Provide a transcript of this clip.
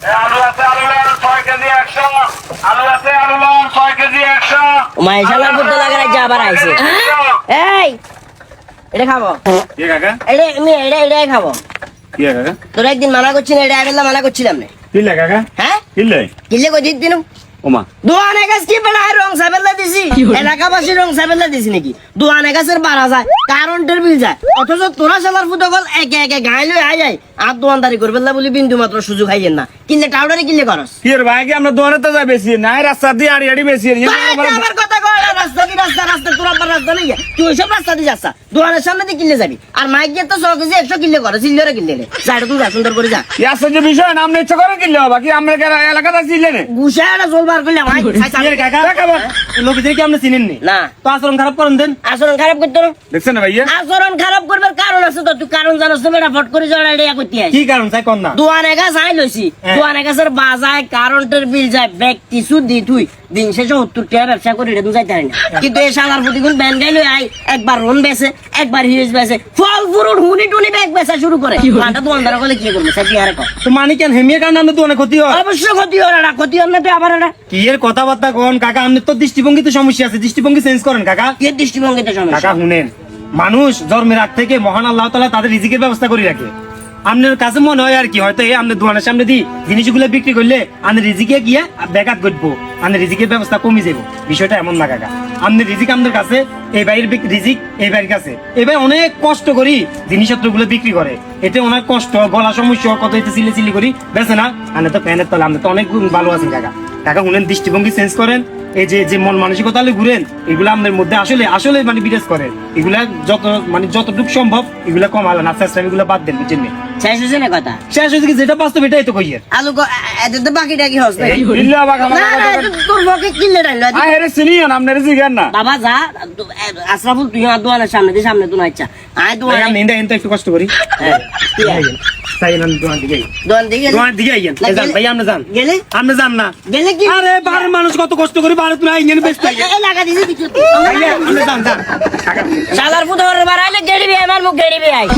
আলু আছে আলু লন 6 কেজি 100 আলু আছে আলু লন 6 কেজি 100 মাইশালার বুদ্ধ লাগা রাখছে আবার আইছে এই এটা খাবো কি কাকা এটাই খাবো কি কাকা তোরা একদিন মানা করছিস এটা আবেলা মানা করছিলাম না কি লে কাকা হ্যাঁ কি লে কিলে কই দিন ওমা দোয়ানে গাছ কি বড় রং সাবেলা দিছি এলাকাবাসী রং সাবেলা দিছি নাকি দোয়ানে গাছের বাড়া যায় কারেন্টের বিল যায় অথচ তোরা শালার ফুটবল একে একে গায়ে লই আই যায় আর দোয়ানদারি করবে না বলি বিন্দু মাত্র সুযোগ হাইয়েন না কিনলে টাউডারে কিনলে করস কি রে ভাই কি আমরা দোকানে তো যাই বেশি না রাস্তা দিয়ে আড়ি আড়ি বেশি আমার কথা কয় না, রাস্তা কি রাস্তা তোর আবার রাস্তা নেই তুই ওইসব রাস্তা দিয়ে যাচ্ছা দোয়ানের সামনে দিয়ে কিনলে যাবি আর মাইক গিয়ে তো 100 কেজি 100 কিনলে করে সিলিয়রে কিনলে যাই তুই যা সুন্দর করে যা ইয়াসে যে বিষয় না আমরা ইচ্ছা করে কিনলে হবে কি আমরা এলাকাতে ছিলে না গুছাটা জলবার করলে আমার কাকা লোকদের কি আমরা চিনেন নি না তো আচরণ খারাপ করেন দেন আচরণ খারাপ করতো না দেখছেন না ভাইয়া আচরণ খারাপ করবার কারণ আছে তো তুই কারণ জানোস তো বেটা ফট করে জড়াই দেয়া করতে আইস কি কারণ চাই কোন না দোয়ানে গাছ আই লইছি দোয়ানে গাছের বাজায় কারেন্টের বিল যায় ব্যাগ কিছু দি তুই দিন শেষে 70 টাকা ব্যবসা করে রে তুই যাইতে পারি না কিন্তু এই শালার প্রতিগুণ ব্যান গাইলে আই একবার রন বেচে একবার হিউজ বেচে ফল ফ্রুট হুনি টুনি ব্যাগ বেচা শুরু করে মাটা দোয়ানদার বলে কি করবে সে কি আরে কর তো মানে কেন হেমিয়ে কারণ আমরা তো অনেক ক্ষতি হয় অবশ্য ক্ষতি হয় না ক্ষতি হয় না তো আবার এটা কি এর কথাবার্তা কোন কাকা আমাদের তো দৃষ্টিভঙ্গিতে সমস্যা আছে দৃষ্টিভঙ্গি চেঞ্জ করেন কাকা কি দৃষ্টিভঙ্গিতে সমস্যা কাকা শুনেন মানুষ জন্মের আগ থেকে মহান আল্লাহ তাআলা তাদের রিজিকের ব্যবস্থা করে রাখে আপনার কাছে মনে হয় আর কি হয়তো এই আপনার দোকানের সামনে দিয়ে জিনিসগুলো বিক্রি করলে আপনার রিজিকে গিয়ে ব্যাঘাত ঘটবো আপনার রিজিকের ব্যবস্থা কমে যাবো বিষয়টা এমন না কাকা আপনার রিজিক আমাদের কাছে এই বাইরের রিজিক এই বাইরের কাছে এবার অনেক কষ্ট করি জিনিসপত্র গুলো বিক্রি করে এতে অনেক কষ্ট গলা সমস্যা কত হইতে চিলি করি বেছে না আমি তো ফ্যানের তলে আমরা তো অনেক ভালো আছি কাকা কাকা শুনেন দৃষ্টিভঙ্গি চেঞ্জ করেন এই যে মন মানসিকতা ঘুরেন এগুলা আমাদের মধ্যে আসলে মানে বিরাজ করে এগুলা যতটুকু সম্ভব এগুলা কমালেন আস্তে আস্তে এগুলো বাদ দেন বুঝছেন শেষ হয়েছে না কথা শেষ হয়েছে কি যেটা বাস্তব এটাই তো কইয়ের আলু এতে তো বাকিটা কি হচ্ছে বিল্লা বাবা তোর বকে কিনলে টাইল আরে সিনিয়ন আপনার জিগান না বাবা যা আশরাফুল তুই আর দোয়ানের সামনে দিয়ে সামনে তো না ইচ্ছা আয় দোয়ান আমি ইন্দা একটু কষ্ট করি তাই না দোয়ান দিকে দোয়ান দিকে আইয়েন যান ভাই আপনি যান গেলে আপনি যান না গেলে কি আরে বাড়ির মানুষ কত কষ্ট করে বাড়ি তুই আইয়েন বেশ পাই এই লাগা দিছি কিছু আপনি যান শালার ফুট হরে বাড়াইলে গেড়িবি আমার মুখ গেড়িবি আই